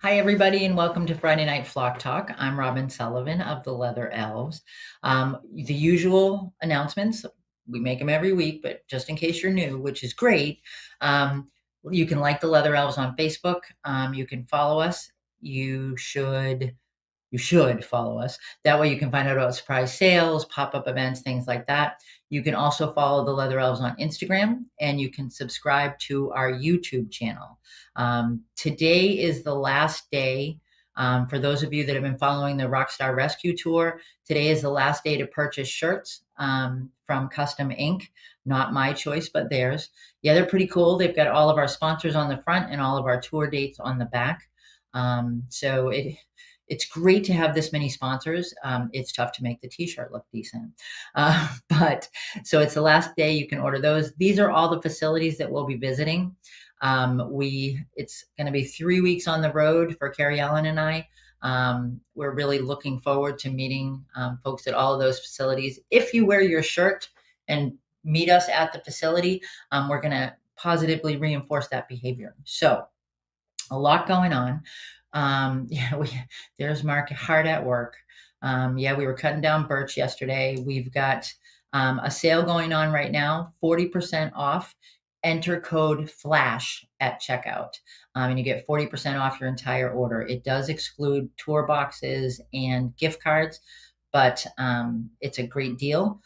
Hi, everybody, and welcome to Friday Night Flock Talk. I'm Robin Sullivan of the Leather Elves. The usual announcements, we make them every week, but just in case you're new, which is great, you can like the Leather Elves on Facebook. You can follow us. You should follow us. That way you can find out about surprise sales, pop-up events, things like that. You can also follow the Leather Elves on Instagram, and you can subscribe to our YouTube channel. Today is the last day. For those of you that have been following the Rockstar Rescue Tour, today is the last day to purchase shirts from Custom Inc. Not my choice, but theirs. Yeah, they're pretty cool. They've got all of our sponsors on the front and all of our tour dates on the back. It's great to have this many sponsors. It's tough to make the t-shirt look decent. But so it's the last day you can order those. These are all the facilities that we'll be visiting. It's going to be 3 weeks on the road for Carrie Ellen and I. We're really looking forward to meeting folks at all of those facilities. If you wear your shirt and meet us at the facility, we're going to positively reinforce that behavior. So a lot going on. There's Mark hard at work. We were cutting down birch yesterday. We've got a sale going on right now, 40% off. Enter code FLASH at checkout, and you get 40% off your entire order. It does exclude tour boxes and gift cards, but it's a great deal.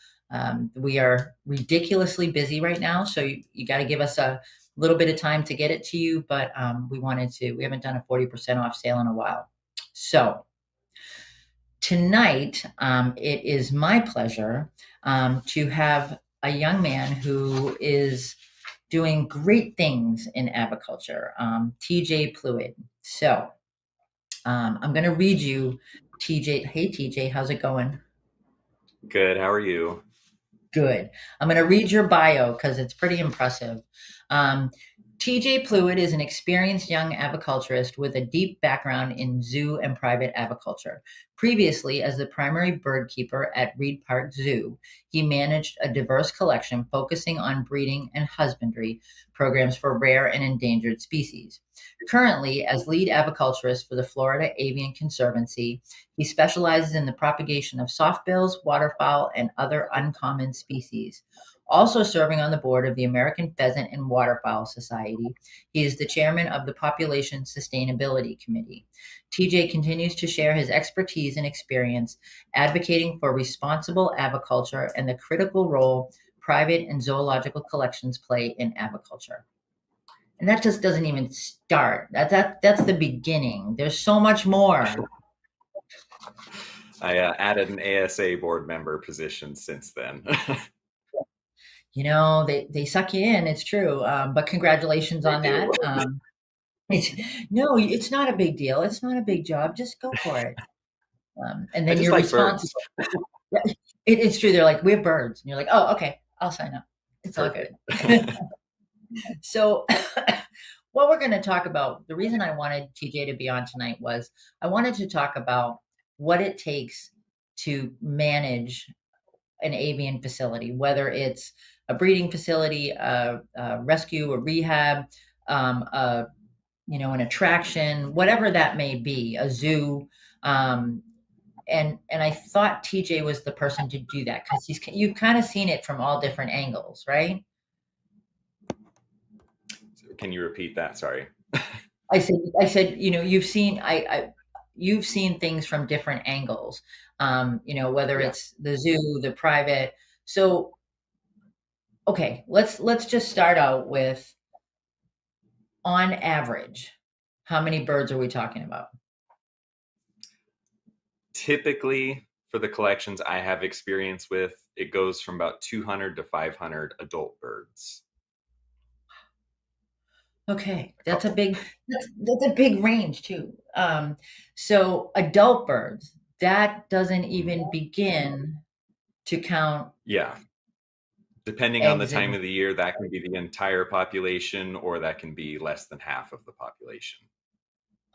We are ridiculously busy right now, so you got to give us a little bit of time to get it to you, but we haven't done a 40% off sale in a while. So tonight, it is my pleasure to have a young man who is doing great things in aviculture, TJ Pluid. So I'm going to read you TJ. Hey, TJ, how's it going? Good. How are you? Good. I'm going to read your bio because it's pretty impressive. Um, TJ Pluid is an experienced young aviculturist with a deep background in zoo and private aviculture. Previously, as the primary bird keeper at Reed Park Zoo, he managed a diverse collection focusing on breeding and husbandry programs for rare and endangered species. Currently, as lead aviculturist for the Florida Avian Conservancy, he specializes in the propagation of softbills, waterfowl, and other uncommon species. Also serving on the board of the American Pheasant and Waterfowl Society, he is the chairman of the Population Sustainability Committee. TJ continues to share his expertise and experience advocating for responsible aviculture and the critical role private and zoological collections play in aviculture. And that just doesn't even start. That's the beginning. There's so much more. I added an ASA board member position since then. They suck you in. It's true. But congratulations They on do. that. It's, no, it's not a big deal. It's not a big job. Just go for it. And I then just you're like birds. responsible. Yeah, it's true. They're like, we have birds. And you're like, oh, okay, I'll sign up. It's all good. Perfect. So, what we're going to talk about, the reason I wanted TJ to be on tonight was I wanted to talk about what it takes to manage an avian facility, whether it's a breeding facility, a rescue, a rehab, an attraction, whatever that may be, a zoo. And I thought TJ was the person to do that because you've kind of seen it from all different angles, right? Can you repeat that? Sorry. I said, you've seen things from different angles. Whether Yeah. it's the zoo, the private. So, okay, let's just start out with, on average, how many birds are we talking about? Typically, for the collections I have experience with, it goes from about 200 to 500 adult birds. Okay, A couple. that's a big range too. So adult birds, that doesn't even begin to count Yeah. Depending on the eggs time and of the year, that can be the entire population or that can be less than half of the population.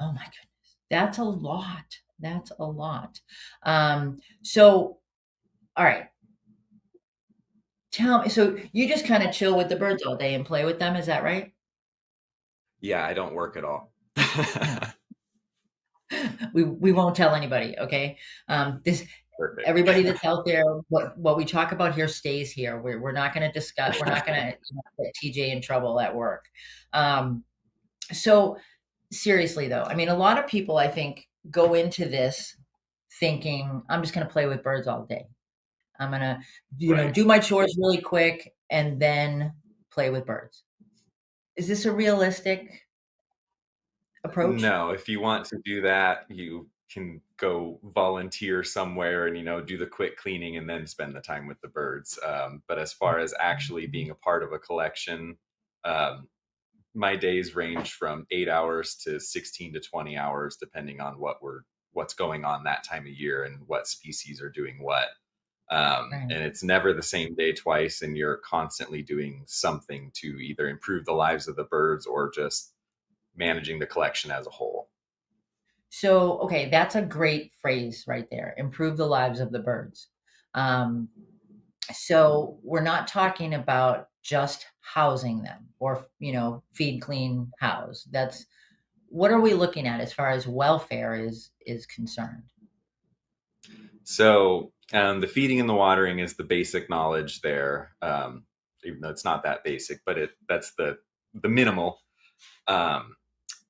oh my goodness, that's a lot. That's a lot. So all right, tell me. So you just kind of chill with the birds all day and play with them, is that right? Yeah, I don't work at all. No. We won't tell anybody, okay? This Perfect. everybody that's out there, what we talk about here stays here. We're not going to discuss. We're not going to get TJ in trouble at work. Um, so seriously though, I mean, a lot of people I think go into this thinking I'm just going to play with birds all day. I'm going to, Right. do my chores really quick and then play with birds. Is this a realistic approach? No, if you want to do that, you can go volunteer somewhere and do the quick cleaning and then spend the time with the birds. But as far as actually being a part of a collection, um, my days range from 8 hours to 16 to 20 hours, depending on what's going on that time of year and what species are doing what. Right. And it's never the same day twice, and you're constantly doing something to either improve the lives of the birds or just managing the collection as a whole. So, okay, that's a great phrase right there. Improve the lives of the birds. Um, so we're not talking about just housing them or, feed, clean, house. That's what are we looking at as far as welfare is concerned? So the feeding and the watering is the basic knowledge there, even though it's not that basic, but that's the minimal. Um,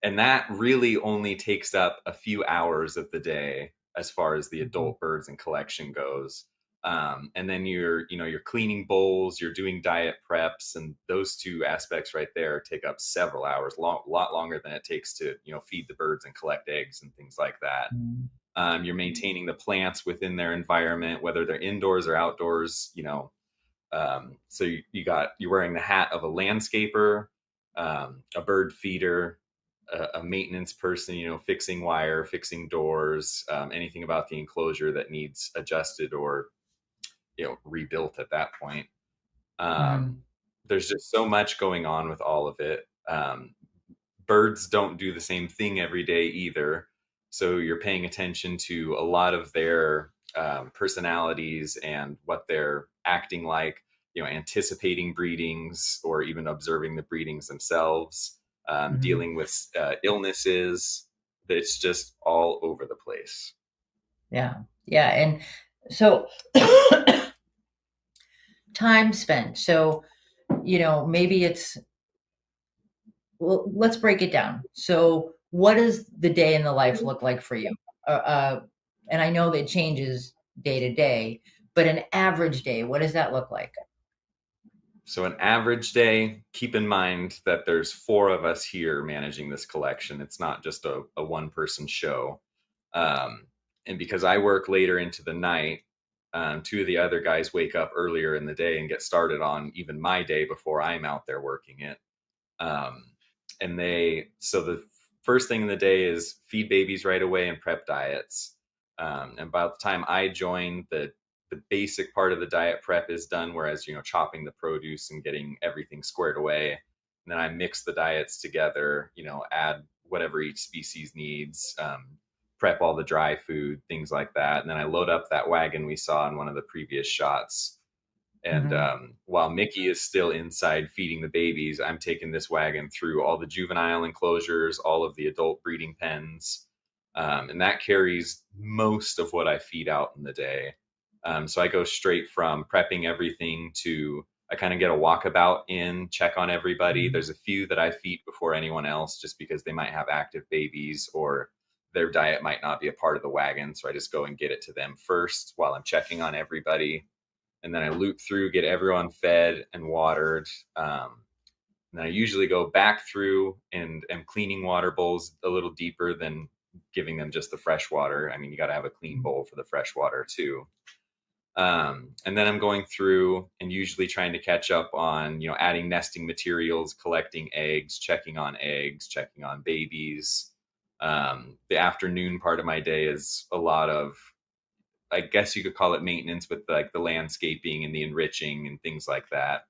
and that really only takes up a few hours of the day as far as the Mhm, adult birds and collection goes. And then you're cleaning bowls, you're doing diet preps, and those two aspects right there take up several hours, lot longer than it takes to feed the birds and collect eggs and things like that. mhm, You're maintaining the plants within their environment, whether they're indoors or outdoors. So you're wearing the hat of a landscaper, a bird feeder, a maintenance person, fixing wire, fixing doors, anything about the enclosure that needs adjusted or rebuilt at that point. Um, mhm, there's just so much going on with all of it. Birds don't do the same thing every day either. So you're paying attention to a lot of their personalities and what they're acting like, anticipating breedings or even observing the breedings themselves, mhm. dealing with illnesses. It's just all over the place. Yeah. Yeah. And so time spent. So, maybe it's well, let's break it down. So, what does the day in the life look like for you? And I know that it changes day to day, but an average day, what does that look like? So, an average day, keep in mind that there's four of us here managing this collection. It's not just a one person show. Um, and because I work later into the night, two of the other guys wake up earlier in the day and get started on even my day before I'm out there working it. Um, so the first thing in the day is feed babies right away and prep diets. And by the time I join, the basic part of the diet prep is done, whereas chopping the produce and getting everything squared away. And then I mix the diets together, add whatever each species needs, prep all the dry food, things like that. And then I load up that wagon we saw in one of the previous shots. And Mhm, while Mickey is still inside feeding the babies, I'm taking this wagon through all the juvenile enclosures, all of the adult breeding pens. And that carries most of what I feed out in the day. So I go straight from prepping everything to I kind of get a walkabout in, check on everybody. mhm, There's a few that I feed before anyone else just because they might have active babies or their diet might not be a part of the wagon. So I just go and get it to them first while I'm checking on everybody, and then I loop through, get everyone fed and watered. And then I usually go back through and am cleaning water bowls a little deeper than giving them just the fresh water. I mean, you got to have a clean mhm, bowl for the fresh water too. And then I'm going through and usually trying to catch up on, adding nesting materials, collecting eggs, checking on babies. The afternoon part of my day is a lot of I guess you could call it maintenance with like the landscaping and the enriching and things like that.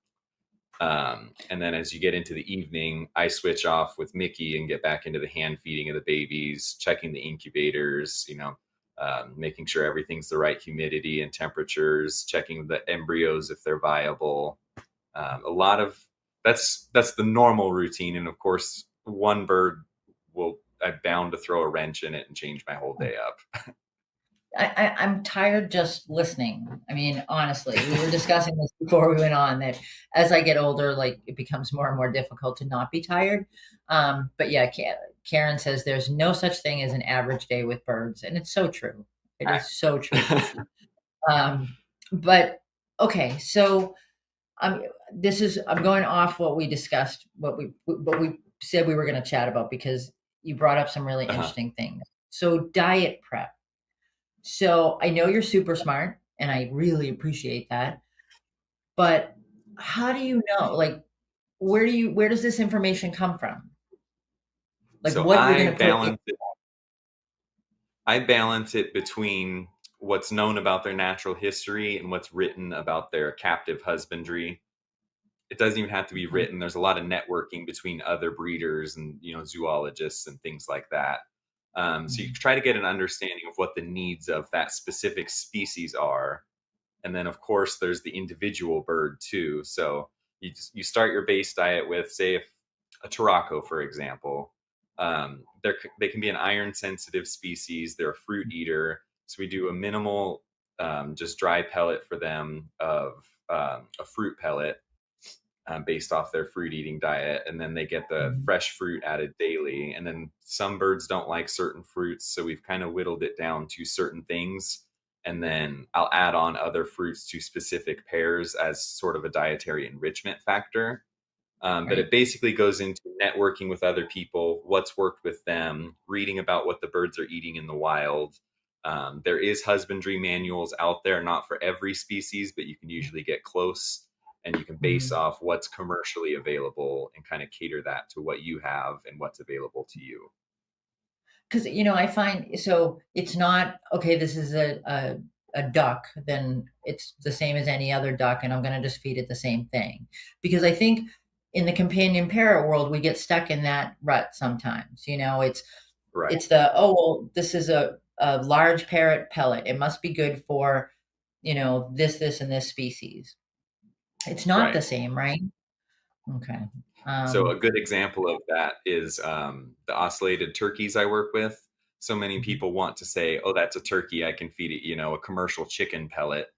And then as you get into the evening, I switch off with Mickey and get back into the hand feeding of the babies, checking the incubators, making sure everything's the right humidity and temperatures, checking the embryos if they're viable. A lot of that's the normal routine, and of course, one bird will I'm bound to throw a wrench in it and change my whole day up. I'm tired just listening. I mean, honestly, we were discussing this before we went on that as I get older, like it becomes more and more difficult to not be tired. But yeah, Karen says there's no such thing as an average day with birds, and it's so true. It is so true. Um, but okay, so I'm I'm going off what we discussed, what we said we were going to chat about because you brought up some really Uh-huh. interesting things. So diet prep. So I know you're super smart, and I really appreciate that. But how do you know? Like, where does this information come from? Like, So what you're going to put in? I balance it between what's known about their natural history and what's written about their captive husbandry. It doesn't even have to be Okay. written. There's a lot of networking between other breeders and zoologists and things like that. So you Mhm. try to get an understanding of what the needs of that specific species are, and then of course there's the individual bird too. So you start your base diet with, say, if a Turaco, for example. They can be an iron sensitive species. They're a fruit eater, so we do a minimal just dry pellet for them of a fruit pellet based off their fruit eating diet, and then they get the Mhm. fresh fruit added daily. And then some birds don't like certain fruits, so we've kind of whittled it down to certain things, and then I'll add on other fruits to specific pairs as sort of a dietary enrichment factor. But Right. it basically goes into networking with other people, what's worked with them, reading about what the birds are eating in the wild. There is husbandry manuals out there, not for every species, but you can usually get close, and you can base Mhm. off what's commercially available and kind of cater that to what you have and what's available to you. Because I find so it's not okay. This is a duck, then it's the same as any other duck, and I'm going to just feed it the same thing. Because I think in the companion parrot world, we get stuck in that rut sometimes. Right, It's the oh well, this is a large parrot pellet. It must be good for this and this species. It's not right. the same, right? Okay. So a Um, good example of that is the ocellated turkeys I work with. So many mhm, people want to say, "Oh, that's a turkey. I can feed it, a commercial chicken pellet,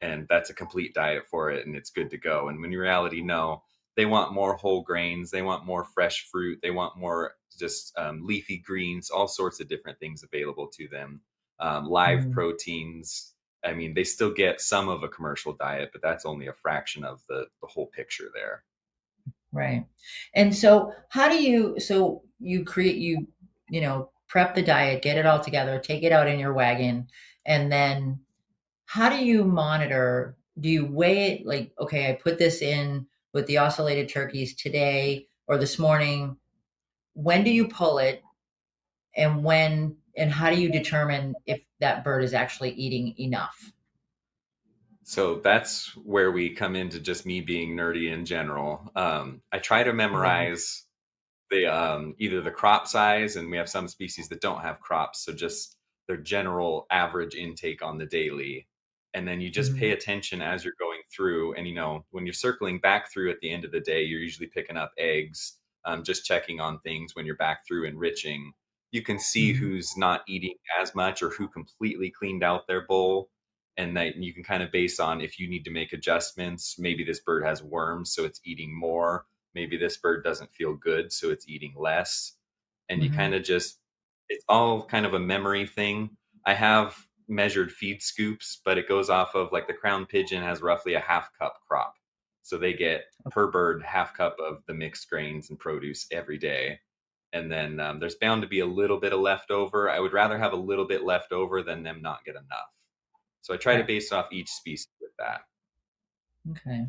and that's a complete diet for it, and it's good to go." And when in reality, no, they want more whole grains. They want more fresh fruit. They want more just leafy greens, all sorts of different things available to them. Live mhm. proteins. I mean, they still get some of a commercial diet, but that's only a fraction of the whole picture there. Right. And so how do you so you create prep the diet, get it all together, take it out in your wagon, and then how do you monitor? Do you weigh it like, okay, I put this in with the ocellated turkeys today or this morning. When do you pull it and how do you determine if that bird is actually eating enough? So that's where we come into just me being nerdy in general. I try to Mhm, memorize the either the crop size, and we have some species that don't have crops, so just their general average intake on the daily. And then you just pay mhm, attention as you're going through. And when you're circling back through at the end of the day, you're usually picking up eggs, just checking on things when you're back through enriching. You can see mhm, who's not eating as much or who completely cleaned out their bowl. And that you can kind of base on if you need to make adjustments. Maybe this bird has worms, so it's eating more. Maybe this bird doesn't feel good, so it's eating less. And you kind mhm. of just, it's all kind of a memory thing. I have measured feed scoops, but it goes off of, like, the crown pigeon has roughly a half cup crop. So they get per bird half cup of the mixed grains and produce every day. And then there's bound to be a little bit of leftover. I would rather have a little bit left over than them not get enough. So I try to Right. base off each species with that. Okay.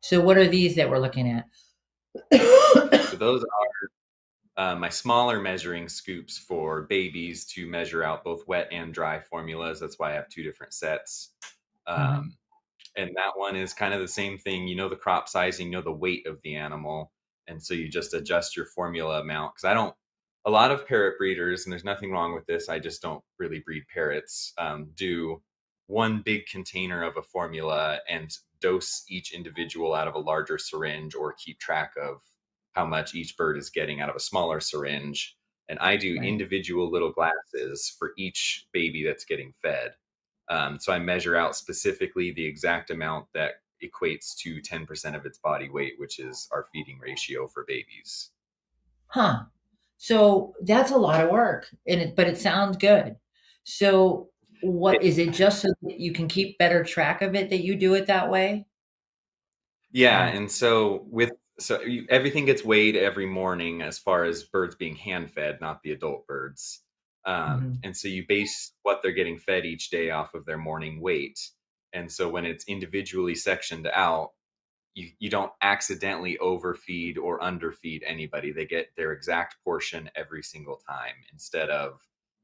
So what are these that we're looking at? So those my smaller measuring scoops for babies to measure out both wet and dry formulas. That's why I have two different sets. Mhm, Um, and that one is kind of the same thing. You know the crop sizing, you know the weight of the animal, and so you just adjust your formula amount. Because I don't, a lot of parrot breeders, and there's nothing wrong with this. I just don't really breed parrots. Do one big container of a formula and dose each individual out of a larger syringe, or keep track of how much each bird is getting out of a smaller syringe. And I do Right. individual little glasses for each baby that's getting fed. So I measure out specifically the exact amount that equates to 10% of its body weight, which is our feeding ratio for babies. Huh. So that's a lot of work, but it sounds good. So what is it, just so that you can keep better track of it, that you do it that way? Yeah, Or and everything gets weighed every morning as far as birds being hand fed, not the adult birds. Mhm, And so you base what they're getting fed each day off of their morning weight. And so when it's individually sectioned out, you don't accidentally overfeed or underfeed anybody. They get their exact portion every single time instead of,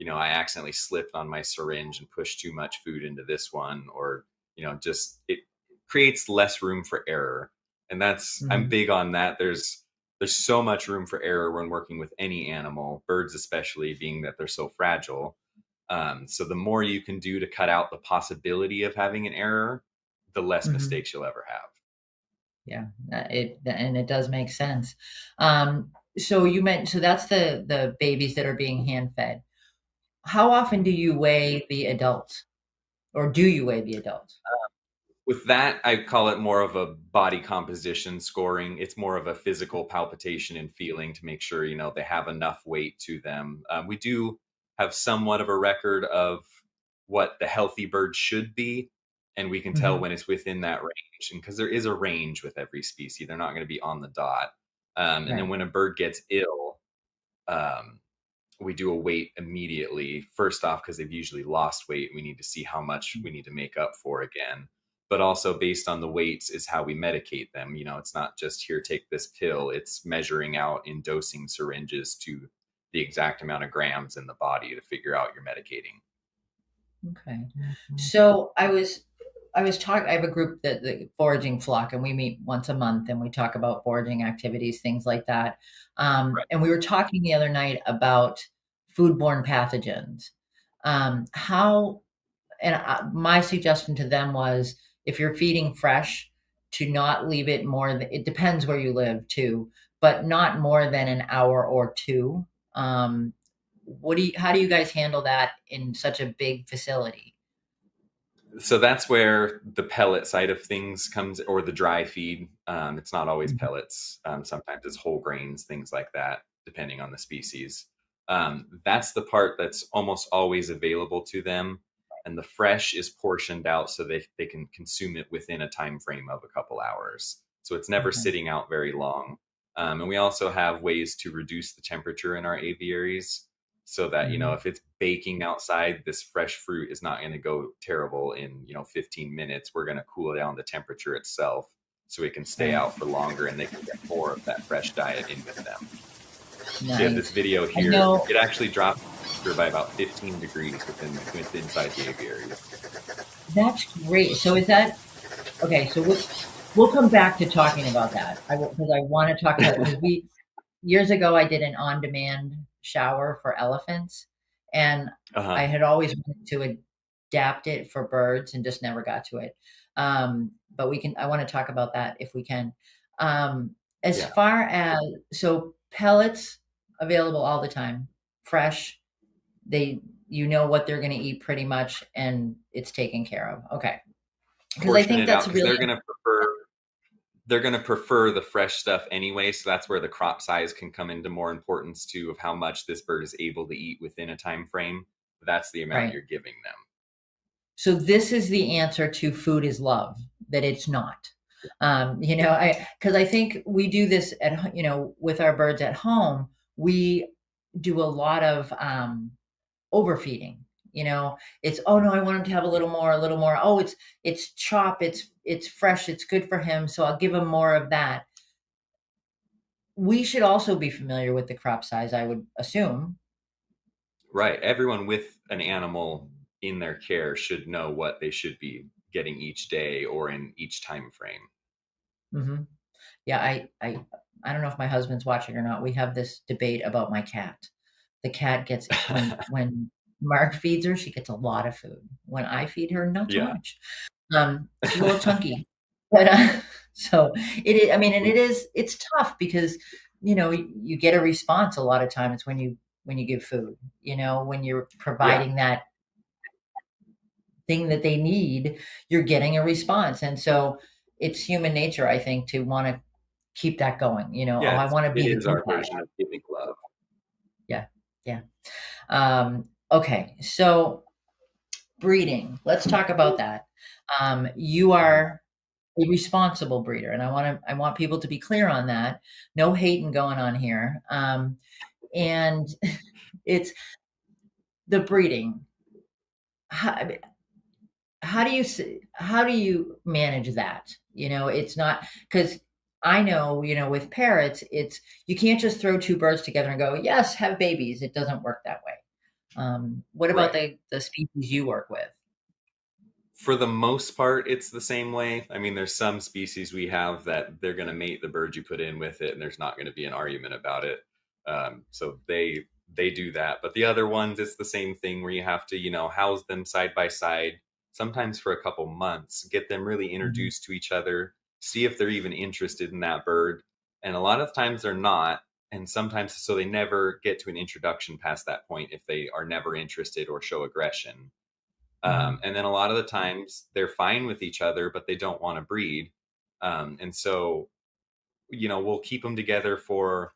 I accidentally slipped on my syringe and pushed too much food into this one, or, just it creates less room for error. And I'm mhm, big on that. There's so much room for error when working with any animal, birds especially, being that they're so fragile. So the more you can do to cut out the possibility of having an error, the less mhm. mistakes you'll ever have. Yeah, it does make sense. So you meant, so that's the babies that are being hand fed. How often do you weigh the adults, or do you weigh the adults? With that, I call it more of a body composition scoring. It's more of a physical palpitation and feeling to make sure, they have enough weight to them. We do have somewhat of a record of what the healthy bird should be, and we can tell Mhm. when it's within that range. And because there is a range with every species, they're not going to be on the dot. And then Right. when a bird gets ill, um, we do a weight immediately. First off, because they've usually lost weight, we need to see how much we need to make up for again. But also, based on the weights, is how we medicate them. It's not just here, take this pill. It's measuring out in dosing syringes to the exact amount of grams in the body to figure out your medicating. Okay. So I was talking. I have a group, that the foraging flock, and we meet once a month, and we talk about foraging activities, things like that. Right. And we were talking the other night about foodborne pathogens. How and My suggestion to them was, if you're feeding fresh, to not leave it it depends where you live too, but not more than an hour or two. Um, how do you guys handle that in such a big facility? So that's where the pellet side of things comes, or the dry feed. It's not always Mhm, pellets. Sometimes it's whole grains, things like that, depending on the species. That's the part that's almost always available to them, and the fresh is portioned out so they can consume it within a time frame of a couple hours. So it's never okay. sitting out very long. And we also have ways to reduce the temperature in our aviaries so that Mhm. if it's baking outside, this fresh fruit is not going to go terrible in 15 minutes. We're going to cool down the temperature itself so it can stay Right. out for longer and they can get more of that fresh diet in with them. So you have this Nice. video I here. know. It actually drops by about 15 degrees within inside the aviaries. That's great. So is that okay? So we'll come back to talking about that. Because I want to talk about, because we years ago I did an on-demand shower for elephants, and Uh-huh. I had always wanted to adapt it for birds and just never got to it. But I want to talk about that if we can. As Yeah. far as, so pellets available all the time, fresh. They You know what they're going to eat pretty much, and it's taken care of. Okay. Because I Portion think it out that's because really they're going to prefer the fresh stuff anyway, so that's where the crop size can come into more importance too, of how much this bird is able to eat within a time frame. That's the amount right. you're giving them. So this is the answer to food is love, that it's not. Because I think we do this with our birds at home. We do a lot of overfeeding. It's, oh no, I want him to have a little more, a little more. Oh, it's chop, it's fresh, it's good for him, so I'll give him more of that. We should also be familiar with the crop size, I would assume. Right. Everyone with an animal in their care should know what they should be getting each day or in each time frame. Hmm. Yeah, I don't know if my husband's watching or not. We have this debate about my cat. The cat gets, when Mark feeds her, she gets a lot of food. When I feed her, not so Yeah. much. She's a little chunky, but so it is. I mean, and it's tough because you get a response a lot of times when when you give food, when you're Yeah. providing that thing that they need, you're getting a response. And so it's human nature, I think, to want to keep that going. Oh, I Yes, want to it be the is good our guy. version of giving love. Yeah. Yeah. Okay. So breeding, let's talk about that. You Mhm. are a responsible breeder, and I want people to be clear on that. No hating going on here. And it's the breeding. How, how do you manage that? It's not because I know, with parrots, it's you can't just throw two birds together and go, yes, have babies. It doesn't work that way. What about Right. the species you work with? For the most part, it's the same way. I mean, there's some species we have that they're going to mate the bird you put in with it, and there's not going to be an argument about it. So they do that. But the other ones, it's the same thing where you have to, house them side by side, sometimes for a couple months, get them really Mhm, introduced to each other, see if they're even interested in that bird. And a lot of times they're not. And sometimes, so they never get to an introduction past that point if they are never interested or show aggression. mhm, And then a lot of the times they're fine with each other, but they don't want to breed. And so, we'll keep them together for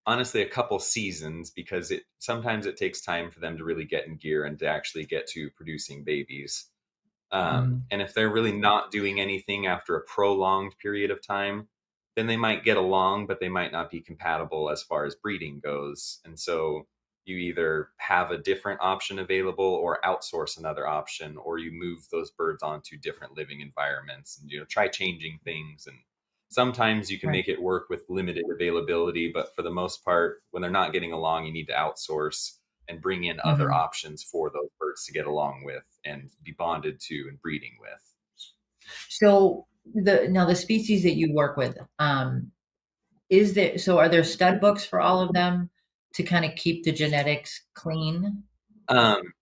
honestly a couple seasons because it sometimes it takes time for them to really get in gear and to actually get to producing babies. mhm, And if they're really not doing anything after a prolonged period of time, then they might get along, but they might not be compatible as far as breeding goes. And so you either have a different option available or outsource another option, or you move those birds onto different living environments and try changing things. And sometimes you can right, make it work with limited availability, but for the most part, when they're not getting along, you need to outsource and bring in other mhm. options for those birds to get along with and be bonded to and breeding with. So the species that you work with, are there stud books for all of them to kind of keep the genetics clean? Um,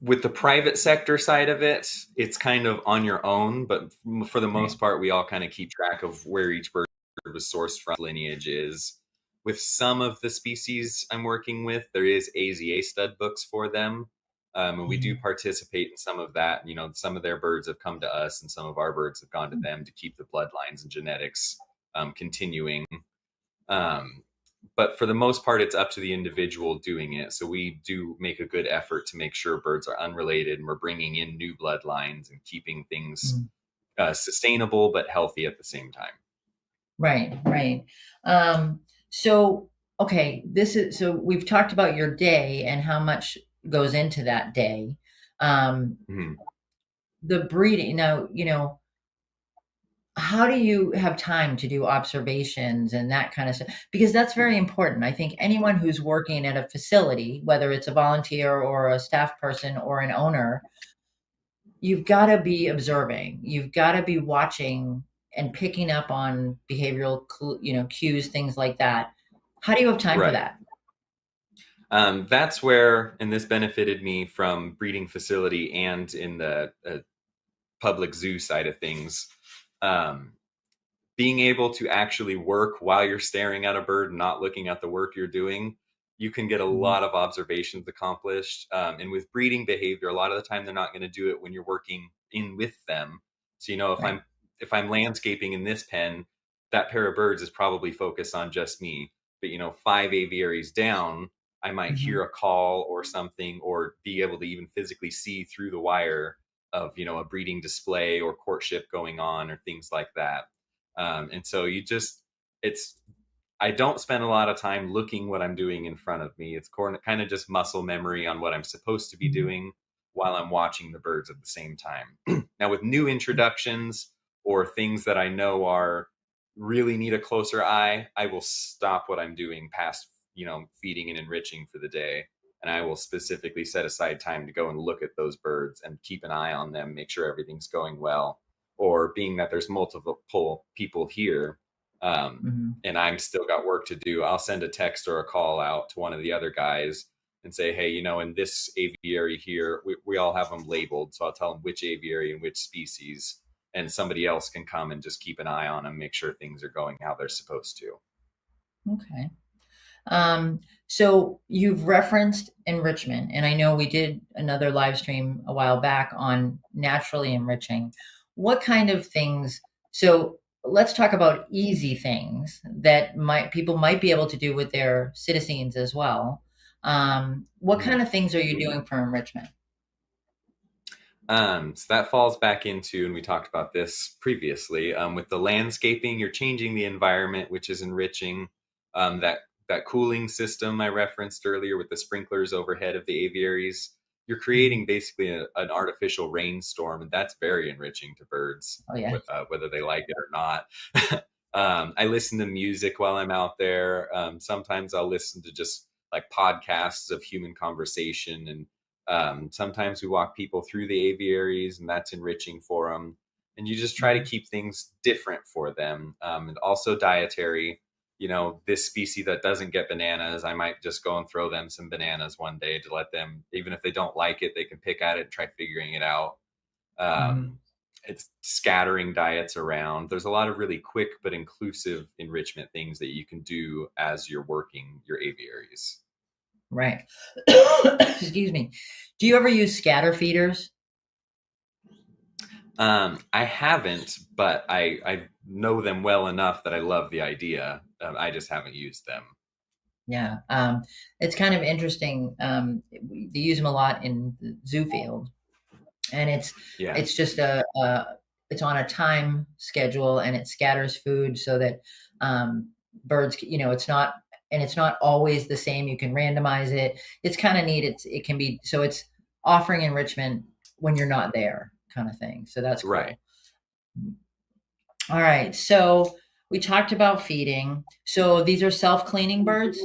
with the private sector side of it, it's kind of on your own, but for the Right. most part, we all kind of keep track of where each bird was sourced from, lineage is. With some of the species I'm working with, there is AZA stud books for them. And we do Mhm. participate in some of that. Some of their birds have come to us, and some of our birds have gone to Hmm. them to keep the bloodlines and genetics continuing. Um, but for the most part, it's up to the individual doing it. So we do make a good effort to make sure birds are unrelated and we're bringing in new bloodlines and keeping things Mhm. sustainable but healthy at the same time. Right, right. Um, so, okay, so we've talked about your day and how much goes into that day. Um, Mhm. the breeding, now, how do you have time to do observations and that kind of stuff? Because that's very important. I think anyone who's working at a facility, whether it's a volunteer or a staff person or an owner, you've got to be observing. You've got to be watching and picking up on behavioral, cues, things like that. How do you have time for Right. that? That's where, and this benefited me from breeding facility and in the public zoo side of things. Um, Being able to actually work while you're staring at a bird and not looking at the work you're doing, you can get a Mhm. lot of observations accomplished. And with breeding behavior, a lot of the time they're not going to do it when you're working in with them. So if Right. I'm landscaping in this pen, that pair of birds is probably focused on just me. But five aviaries down, I might hear Mhm. a call or something, or be able to even physically see through the wire of a breeding display or courtship going on or things like that. And so it's, I don't spend a lot of time looking what I'm doing in front of me. It's kind of just muscle memory on what I'm supposed to be Mhm. doing while I'm watching the birds at the same time. Now, with new introductions or things that I know are really need a closer eye, I will stop what I'm doing past, feeding and enriching for the day. And I will specifically set aside time to go and look at those birds and keep an eye on them, make sure everything's going well. Or being that there's multiple people here, Mhm. and I'm still got work to do, I'll send a text or a call out to one of the other guys and say, hey, in this aviary here, we all have them labeled. So I'll tell them which aviary and which species, and somebody else can come and just keep an eye on them, make sure things are going how they're supposed to. Okay. So you've referenced enrichment, and I know we did another live stream a while back on naturally enriching. What kind of things? So let's talk about easy things that people might be able to do with their citizens as well. What Mhm. kind of things are you doing for enrichment? So that falls back into, and we talked about this previously, with the landscaping, you're changing the environment, which is enriching. That cooling system I referenced earlier with the sprinklers overhead of the aviaries, you're Mhm. creating basically an artificial rainstorm, and that's very enriching to birds, Oh yeah. whether they like it or not. I listen to music while I'm out there. Sometimes I'll listen to just like podcasts of human conversation, and sometimes we walk people through the aviaries, and that's enriching for them. And you just try to Mhm. keep things different for them, and also dietary. This species that doesn't get bananas, I might just go and throw them some bananas one day to let them, even if they don't like it, they can pick at it and try figuring it out. Mhm. Um, it's scattering diets around. There's a lot of really quick but inclusive enrichment things that you can do as you're working your aviaries. Right. Excuse me. Do you ever use scatter feeders? I haven't, but I know them well enough that I love the idea. I just haven't used them. Yeah, it's kind of interesting. They use them a lot in the zoo field, and Yeah, it's just it's on a time schedule, and it scatters food so that birds, it's not always the same. You can randomize it. It's kind of neat. It can be so it's offering enrichment when you're not there, kind of thing. So that's right. cool. All right, so we talked about feeding. So these are self-cleaning birds.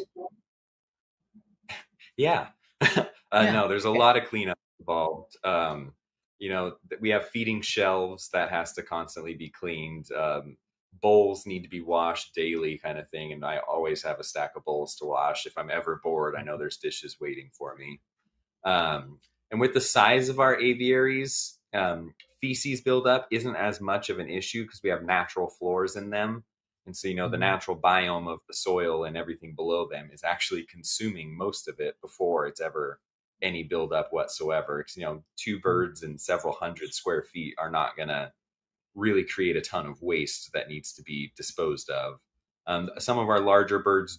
Yeah. Yeah. No, there's a Okay. lot of cleanup involved. We have feeding shelves that has to constantly be cleaned. Bowls need to be washed daily, kind of thing. And I always have a stack of bowls to wash. If I'm ever bored, I know there's dishes waiting for me. And with the size of our aviaries, feces buildup isn't as much of an issue because we have natural floors in them. And so, the Mhm. natural biome of the soil and everything below them is actually consuming most of it before it's ever any buildup whatsoever. Because, two Mhm. birds and several hundred square feet are not going to really create a ton of waste that needs to be disposed of. Some of our larger birds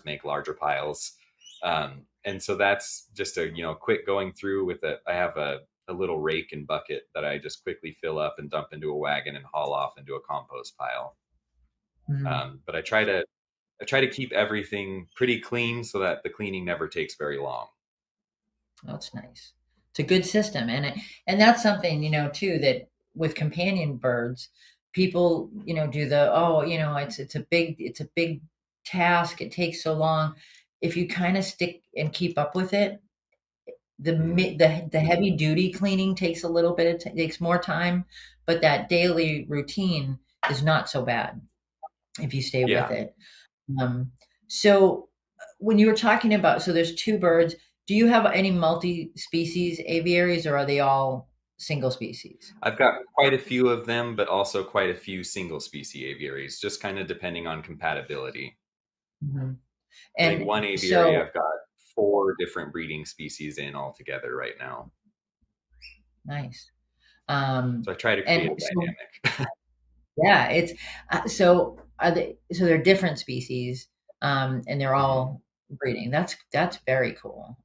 make larger piles. And so that's just a, quick going through with it. I have a little rake and bucket that I just quickly fill up and dump into a wagon and haul off into a compost pile. Mhm. But I try to keep everything pretty clean so that the cleaning never takes very long. That's nice. It's a good system, and that's something too that with companion birds, people do it's a big task. It takes so long. If you kind of stick and keep up with it, Mhm. the heavy duty cleaning takes a little bit takes more time, but that daily routine is not so bad if you stay with Yeah, it. Um, so when you were talking about, so there's two birds, do you have any multi-species aviaries or are they all single species? I've got quite a few of them, but also quite a few single species aviaries, just kind of depending on compatibility. Mhm. I think And one aviary so I've got four different breeding species in altogether right now. nice. So I try to create And a so dynamic. yeah, it's so they're different species, and they're Mhm. all breeding. That's very cool.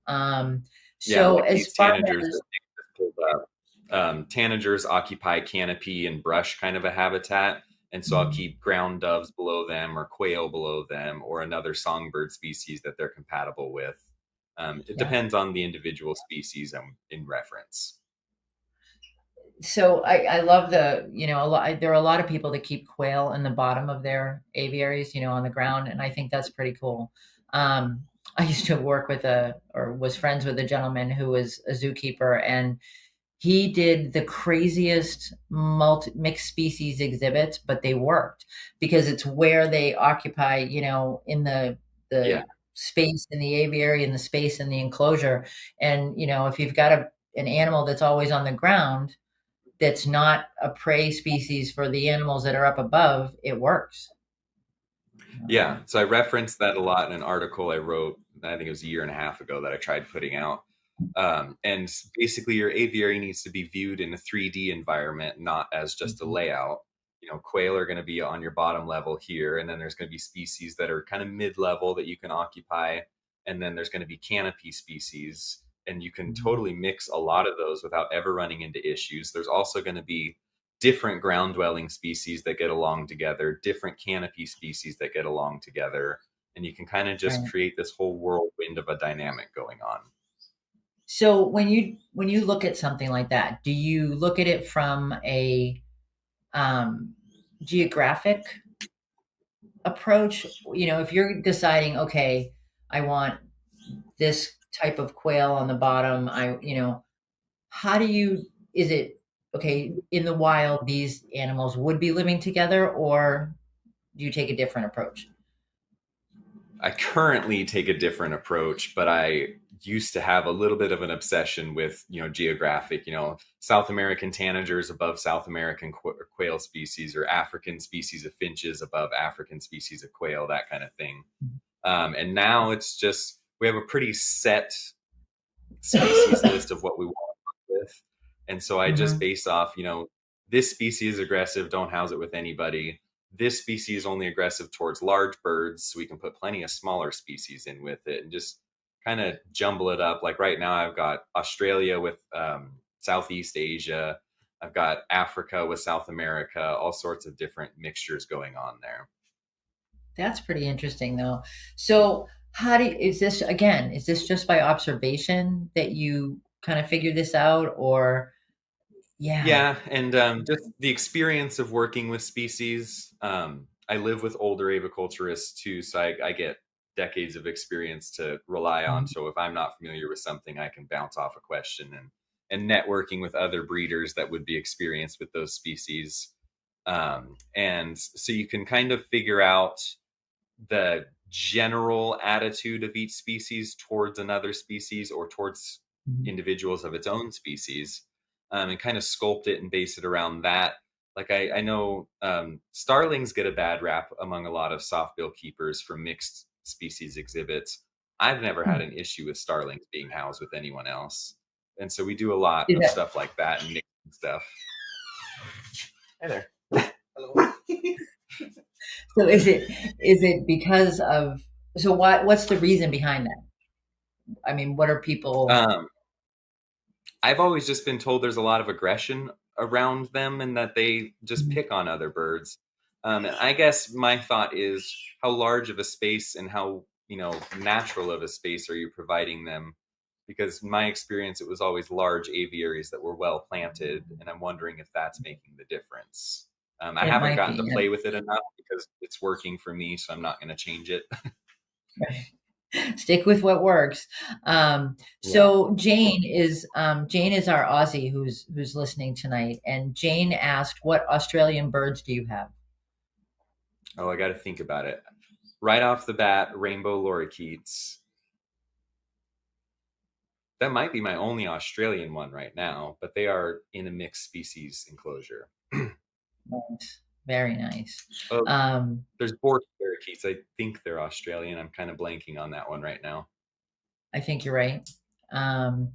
Yeah, So like as these far tanagers as that Nick just pulled up. Tanagers occupy canopy and brush kind of a habitat. And so I'll Mhm. keep ground doves below them or quail below them or another songbird species that they're compatible with. It Yeah. depends on the individual species I'm in reference. So I love there are a lot of people that keep quail in the bottom of their aviaries, on the ground, and I think that's pretty cool. I used to work with or was friends with a gentleman who was a zookeeper, and he did the craziest mixed species exhibits, but they worked because it's where they occupy, in Yeah. the space in the aviary and the space in the enclosure. And if you've got an animal that's always on the ground, that's not a prey species for the animals that are up above, it works. Yeah. So I referenced that a lot in an article I wrote, I think it was a year and a half ago, that I tried putting out. And basically, your aviary needs to be viewed in a 3D environment, not as just a Mhm. layout. Quail are going to be on your bottom level here, and then there's going to be species that are kind of mid-level that you can occupy, and then there's going to be canopy species, and you can Mhm. totally mix a lot of those without ever running into issues. There's also going to be different ground dwelling species that get along together, different canopy species that get along together, and you can kind of just Right. create this whole whirlwind of a dynamic going on. So when you look at something like that, do you look at it from a um, geographic approach? If you're deciding, okay, I want this type of quail on the bottom, how do you, is it, okay, in the wild, these animals would be living together, or do you take a different approach? I currently take a different approach, but I used to have a little bit of an obsession with, geographic, South American tanagers above South American quail species, or African species of finches above African species of quail, that kind of thing. And now it's just, we have a pretty set species list of what we want to work with. And so I just Mhm. base off, this species is aggressive, don't house it with anybody. This species is only aggressive towards large birds, so we can put plenty of smaller species in with it and just kind of jumble it up. Like right now, I've got Australia with Southeast Asia, I've got Africa with South America, all sorts of different mixtures going on there. That's pretty interesting, though. So, is this just by observation that you kind of figured this out, or yeah. Yeah, and just the experience of working with species. I live with older aviculturists too, so I get decades of experience to rely on. Mhm. So if I'm not familiar with something, I can bounce off a question, and networking with other breeders that would be experienced with those species. And so you can kind of figure out the general attitude of each species towards another species or towards Mhm. individuals of its own species, and kind of sculpt it and base it around that. Like I know starlings get a bad rap among a lot of softbill keepers for mixed species exhibits. I've never had Hmm. an issue with starlings being housed with anyone else. And so we do a lot Is of that stuff like that and mixing stuff. Hey there. Hello. so? Is it because of, so what's the reason behind that? I mean, what are people? Um, I've always just been told there's a lot of aggression around them and that they just Mhm. pick on other birds. And I guess my thought is, how large of a space and how, natural of a space are you providing them? Because in my experience, it was always large aviaries that were well planted, and I'm wondering if that's making the difference. I It haven't might gotten to be. play with it enough because it's working for me, so I'm not going to change it. Stick with what works. Yeah. So Jane is our Aussie who's listening tonight, and Jane asked, "What Australian birds do you have?" Oh, I got to think about it. Right off the bat, rainbow lorikeets. That might be my only Australian one right now, but they are in a mixed species enclosure. Nice. Very nice. Oh, Um, there's border parakeets. I think they're Australian. I'm kind of blanking on that one right now. I think you're right. Um,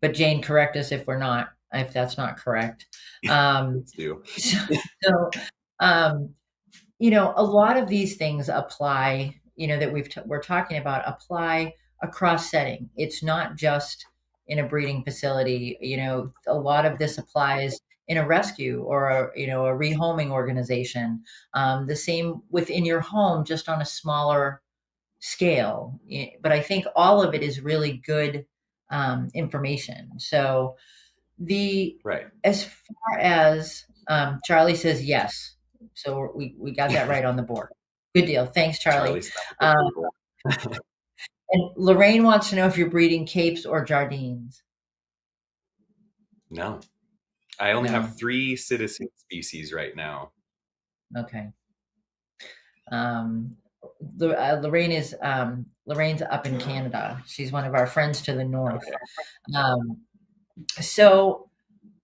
but Jane, correct us if we're not, if that's not correct. Um, Let's do. so, so um, a lot of these things apply, that we're talking about, apply across setting. It's not just in a breeding facility. A lot of this applies in a rescue or a rehoming organization. The same within your home, just on a smaller scale. But I think all of it is really good information. So the Right. as far as Charlie says yes, so we got that right on the board. Good deal. Thanks, Charlie. Charlie stamp of Um, approval. and Lorraine wants to know if you're breeding capes or jardines. No, I only have No. 3 citizen species right now. Okay. Um, Lorraine's up in Canada. She's one of our friends to the north. Okay. Um, so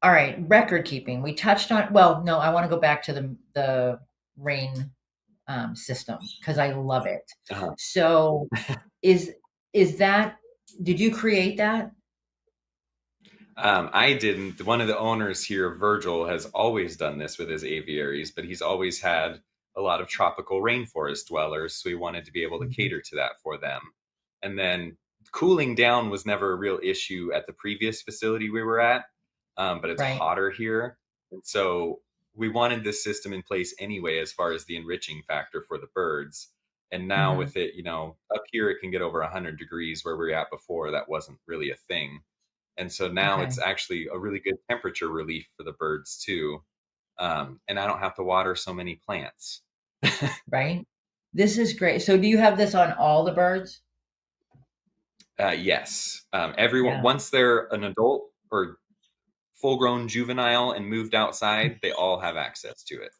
all right, record keeping. We touched on, well, no, I want to go back to the rain system because I love it. Uh-huh. So is is that did you create that? I didn't. One of the owners here, Virgil, has always done this with his aviaries, but he's always had a lot of tropical rainforest dwellers, so he wanted to be able to Mhm. cater to that for them. And then cooling down was never a real issue at the previous facility we were at, but it's Right. hotter here. And so we wanted this system in place anyway, as far as the enriching factor for the birds. And now Mhm. with it, up here, it can get over 100 degrees where we were at before. That wasn't really a thing, and so now it's Okay. actually a really good temperature relief for the birds too. And I don't have to water so many plants. Right. This is great. So do you have this on all the birds? Yes, everyone, Yeah. once they're an adult or full grown juvenile and moved outside, they all have access to it.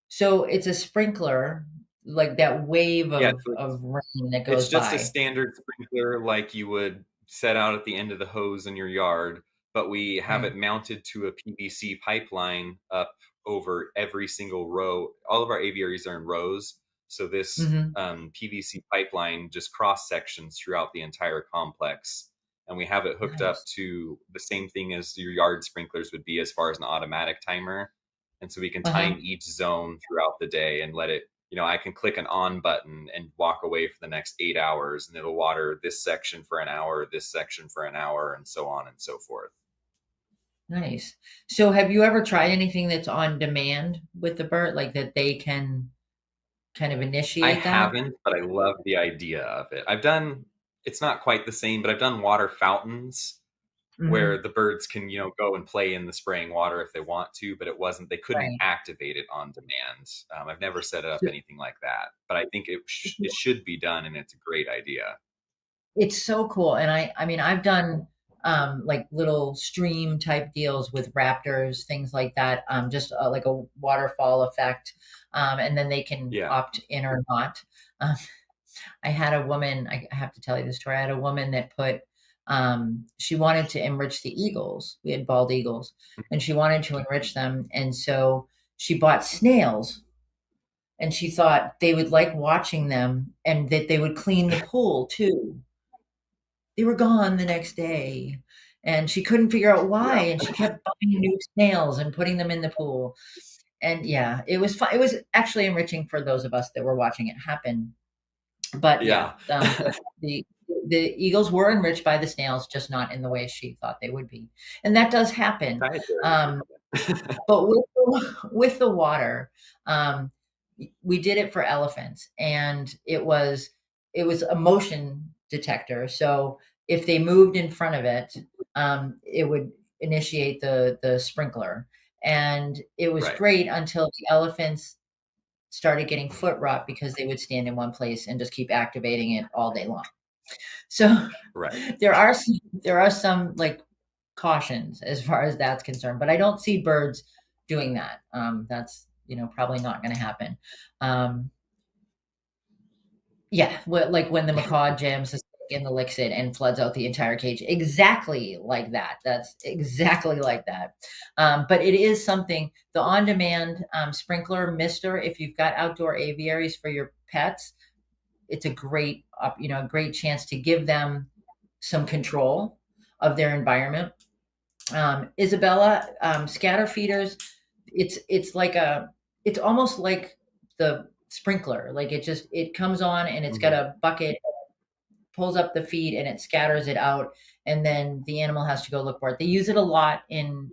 So it's a sprinkler, like that wave Yeah, of rain that it's goes just a by. standard sprinkler like you would set out at the end of the hose in your yard, but we have Right. it mounted to a PVC pipeline up over every single row. All of our aviaries are in rows, so this Mhm. PVC pipeline just cross sections throughout the entire complex. And we have it hooked up Nice. to the same thing as your yard sprinklers would be as far as an automatic timer. And so we can Uh-huh. time each zone throughout the day and let it, I can click an on button and walk away for the next 8 hours, and it'll water this section for an hour, this section for an hour, and so on and so forth. Nice. So have you ever tried anything that's on demand with the bird, like that they can kind of I initiate that? haven't, but I love the idea of it. It's not quite the same, but I've done water fountains where Mhm. the birds can, go and play in the spraying water if they want to, but they couldn't Right. activate it on demand. I've never set up So anything like that, but I think it should be done, and it's a great idea. it's so cool, and I mean, I've done, like, little stream type deals with raptors, things like that, just, like a waterfall effect, and then they can Yeah, opt in or not. Um, I had a woman I have to tell you this story. I had a woman that she wanted to enrich the eagles. We had bald eagles, and she wanted to enrich them, and so she bought snails, and she thought they would like watching them and that they would clean the pool too. They were gone the next day, and she couldn't figure out why, yeah, and she kept buying new snails and putting them in the pool, and yeah, it was fun. It was actually enriching for those of us that were watching it happen, but yeah, yeah. the the eagles were enriched by the snails, just not in the way she thought they would be, and that does happen, Dietary. um, but with the water, um, we did it for elephants, and it was a motion detector. So if they moved in front of it, it would initiate the sprinkler, and it was Right, great until the elephants started getting foot rot because they would stand in one place and just keep activating it all day long. So right. there are some like cautions as far as that's concerned, but I don't see birds doing that. That's probably not going to happen. Um, yeah, like when the macaw jams the stick in the Lixit and floods out the entire cage, exactly like that. That's exactly like that. But it is something. The on-demand sprinkler mister, if you've got outdoor aviaries for your pets, it's a a great chance to give them some control of their environment. Isabella, scatter feeders, it's almost like the sprinkler. Like it comes on and it's got Mhm. a bucket, pulls up the feed and it scatters it out, and then the animal has to go look for it. They use it a lot in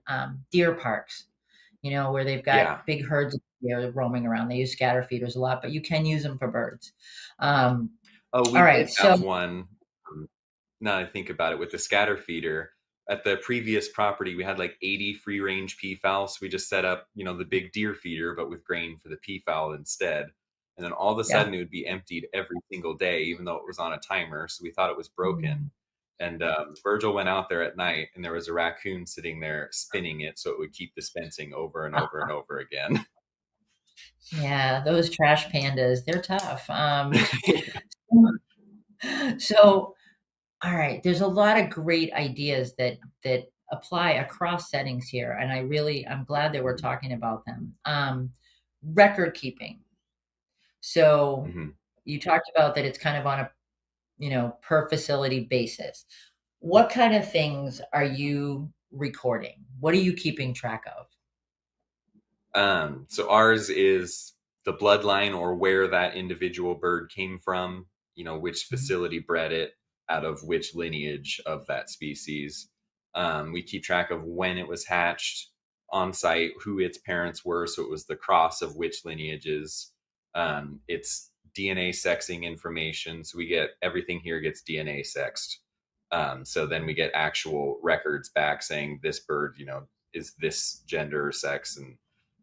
deer parks, where they've got Yeah. big herds of deer roaming around. They use scatter feeders a lot, but you can use them for birds. Um, Oh, we all did right, so have one. um, Now that I think about it, with the scatter feeder at the previous property, we had like 80 free range peafowl. So we just set up, the big deer feeder, but with grain for the peafowl instead. And then all of a yeah. sudden it would be emptied every single day, even though it was on a timer. So we thought it was broken. Mm. And Virgil went out there at night, and there was a raccoon sitting there spinning it so it would keep dispensing over and over and over again. Yeah, those trash pandas, they're tough. So, all right, there's a lot of great ideas that apply across settings here, and I'm glad that we're talking about them. Record keeping. So Hmm. you talked about that it's kind of on a, per facility basis. What kind of things are you recording? What are you keeping track of? So ours is the bloodline or where that individual bird came from, which Mhm. facility bred it out of which lineage of that species. We keep track of when it was hatched on site, who its parents were. So it was the cross of which lineages. It's DNA sexing information. So we get everything here gets DNA sexed. So then we get actual records back saying this bird, is this gender or sex,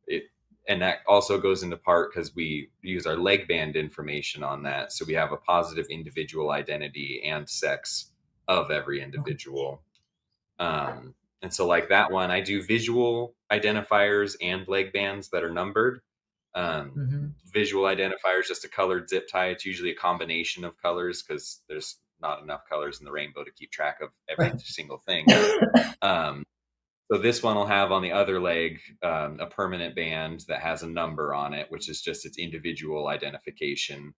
it and that also goes into part because we use our leg band information on that, so we have a positive individual identity and sex of every Okay. individual. And so like that one, I do visual identifiers and leg bands that are numbered. um, Mhm. Visual identifiers, just a colored zip tie. It's usually a combination of colors because there's not enough colors in the rainbow to keep track of every Right. single thing. um, so this one will have on the other leg a permanent band that has a number on it, which is just its individual identification.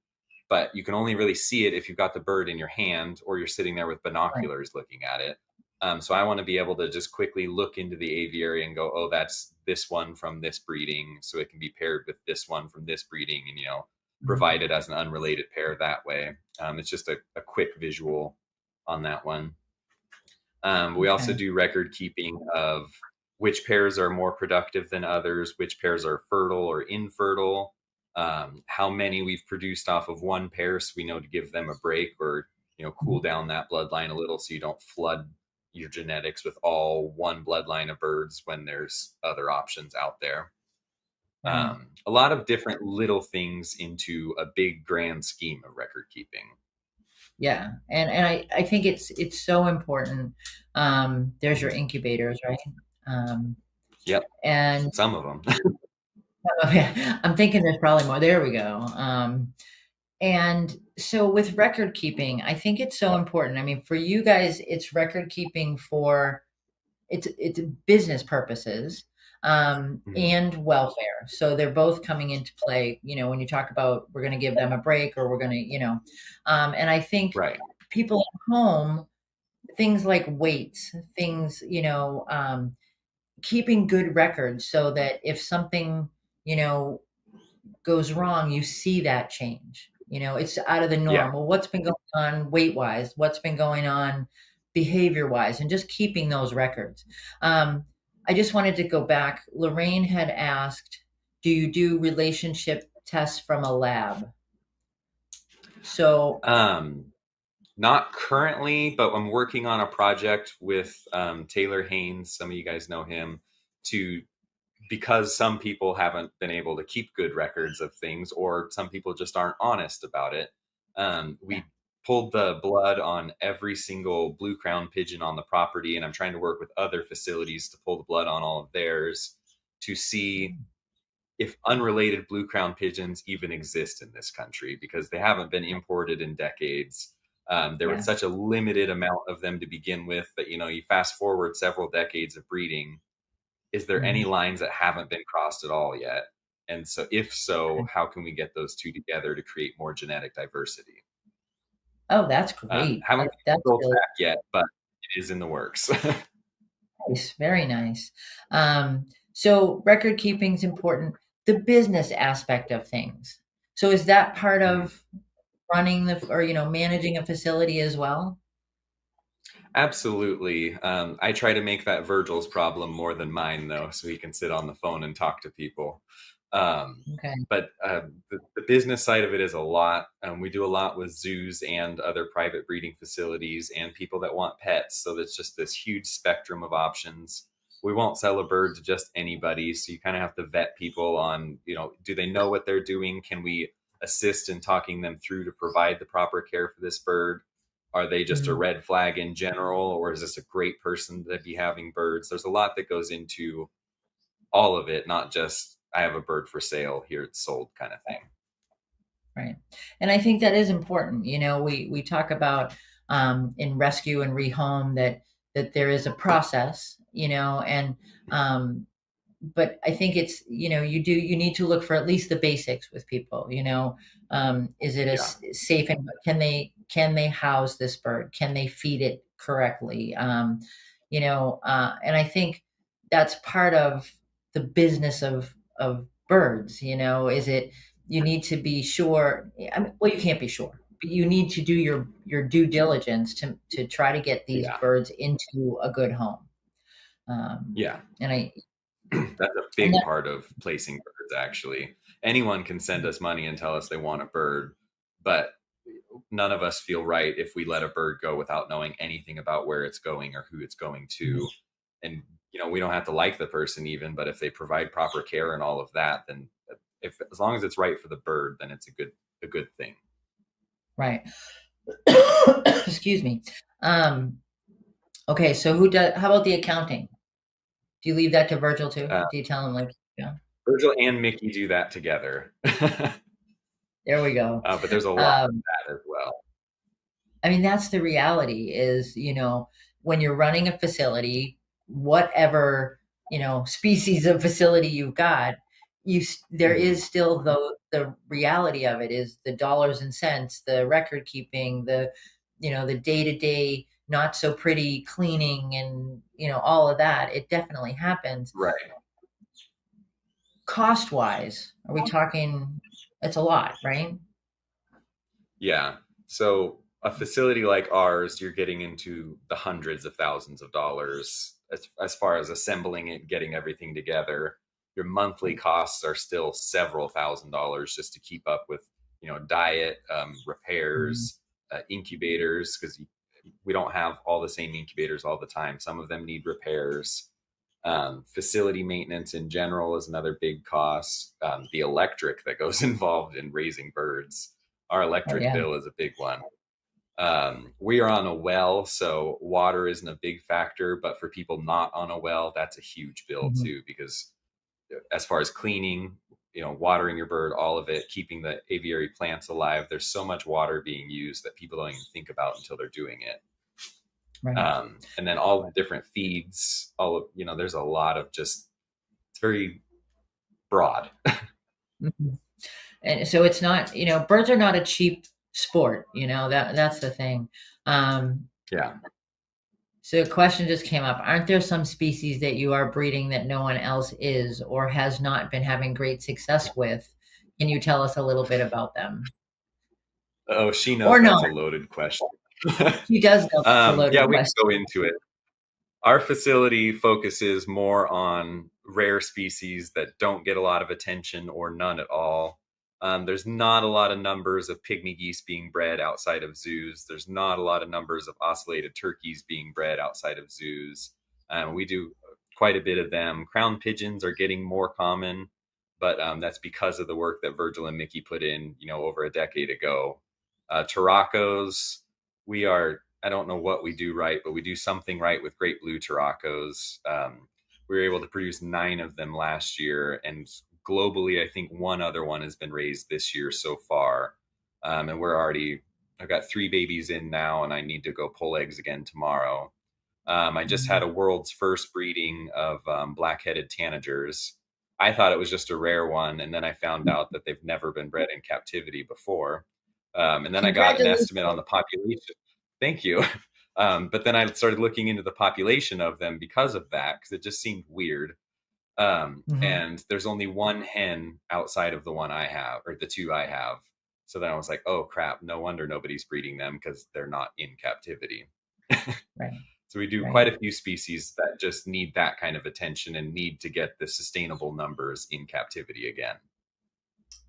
But you can only really see it if you've got the bird in your hand or you're sitting there with Right. binoculars looking at it. So I want to be able to just quickly look into the aviary and go, oh, that's this one from this breeding. So it can be paired with this one from this breeding and, Mhm. provide it as an unrelated pair that way. It's just a quick visual on that one. We also Okay. do record keeping of which pairs are more productive than others, which pairs are fertile or infertile, how many we've produced off of one pair, so we know to give them a break or cool Mhm. down that bloodline a little, so you don't flood your genetics with all one bloodline of birds when there's other options out there. Right. A lot of different little things into a big grand scheme of record keeping. Yeah. And I think it's so important. There's your Mhm. incubators, right? Um, Yep, and some of them. oh, yeah, I'm thinking there's probably more. There we go. And so with record keeping, I think it's so important. I mean, for you guys, it's record keeping for it's business purposes, Mhm. and welfare. So they're both coming into play, when you talk about we're going to give them a break or we're going to, and I think Right. people at home, things like weights, things, keeping good records so that if something, you know, goes wrong, you see that change. It's out of the Yeah. norm. Well, what's been going on weight wise? What's been going on behavior wise? And just keeping those records. Um, I just wanted to go back. Lorraine had asked, do you do relationship tests from a lab? So, Um, Not currently, but I'm working on a project with Taylor Haynes. Some of you guys know him. To Because some people haven't been able to keep good records of things, or some people just aren't honest about it. yeah. We pulled the blood on every single blue crown pigeon on the property, and I'm trying to work with other facilities to pull the blood on all of theirs to see if unrelated blue crown pigeons even exist in this country, because they haven't been imported in decades. There was Yeah. such a limited amount of them to begin with that, you fast forward several decades of breeding. Is there any Mhm. lines that haven't been crossed at all yet? And so, if so, Okay. how can we get those two together to create more genetic diversity? Oh, that's great. Haven't got That's the results really back yet, but it is in the works. nice. Very nice. So record keeping is important. The business aspect of things. So is that part Mhm. of running or managing a facility as well? Absolutely. I try to make that Virgil's problem more than mine, though, so he can sit on the phone and talk to people. Um, Okay. but the business side of it is a lot. We do a lot with zoos and other private breeding facilities and people that want pets. So there's just this huge spectrum of options. We won't sell a bird to just anybody. So you kind of have to vet people on, do they know what they're doing? Can we assist in talking them through to provide the proper care for this bird? Are they just a Mhm. red flag in general, or is this a great person to be having birds? There's a lot that goes into all of it, not just I have a bird for sale, here it's sold kind of thing. Right. And I think that is important. We talk about in rescue and rehome that there is a process, and um, but I think it's, you need to look for at least the basics with people, is it a Yeah. safe, and can they house this bird? Can they feed it correctly? And I think that's part of the business of birds, is it, you need to be sure. I mean, well, you can't be sure, but you need to do your due diligence to try to get these Yeah. birds into a good home. Um, Yeah. and I That's a and big that part of placing birds, actually. Anyone can send us money and tell us they want a bird, but none of us feel right if we let a bird go without knowing anything about where it's going or who it's going to. And, we don't have to like the person even, but if they provide proper care and all of that, then if as long as it's right for the bird, then it's a good thing. right. Excuse me. Um, okay, so how about the accounting? Do you leave that to Virgil too? Uh, Do you tell him, like, yeah, Virgil and Mickey do that together. there we go. But there's a lot of Um, that as well. I mean, that's the reality is, when you're running a facility, whatever, species of facility you've got, there Mhm. is still the reality of it is the dollars and cents, the record keeping, the day-to-day, not so pretty cleaning and, all of that. It definitely happens. Right. Cost wise, are we talking, it's a lot, right? Yeah. So a facility like ours, you're getting into the hundreds of thousands of dollars as far as assembling it, getting everything together. Your monthly costs are still several $1,000s just to keep up with, diet, Mhm. repairs, incubators, because we don't have all the same incubators all the time. Some of them need repairs. Facility maintenance in general is another big cost. The electric that goes involved in raising birds, our Oh, electric yeah. bill is a big one. We are on a well, so water isn't a big factor, but for people not on a well, that's a huge bill Mhm. too, because as far as cleaning, watering your bird, all of it, keeping the aviary plants alive, there's so much water being used that people don't even think about until they're doing it. Right. And then all the different feeds, all of, there's a lot of just, it's very broad. Mhm. And so it's not, birds are not a cheap sport, that's the thing. Um, Yeah. so a question just came up. Aren't there some species that you are breeding that no one else is or has not been having great success with? Can you tell us a little bit about them? Oh, she knows Or that's not? a loaded question. She does know it's a Yeah, loaded we can question. go into it. Our facility focuses more on rare species that don't get a lot of attention or none at all. There's not a lot of numbers of pygmy geese being bred outside of zoos. There's not a lot of numbers of ocellated turkeys being bred outside of zoos. We do quite a bit of them. Crown pigeons are getting more common, but that's because of the work that Virgil and Mickey put in, over a decade ago. Turacos, I don't know what we do right, but we do something right with great blue Turacos. We were able to produce 9 of them last year, and globally, I think one other one has been raised this year so far. And I've got 3 babies in now, and I need to go pull eggs again tomorrow. I just had Mhm. a world's first breeding of black-headed tanagers. I thought it was just a rare one, and then I found out that they've never been bred in captivity before. And then I got an Congratulations. estimate on the population. Thank you. But then I started looking into the population of them because of that, because it just seemed weird. Mhm. And there's only one hen outside of the one I have, or the 2 I have. So then I was like, oh crap, no wonder nobody's breeding them because they're not in captivity. Right. So we do Right. quite a few species that just need that kind of attention and need to get the sustainable numbers in captivity again.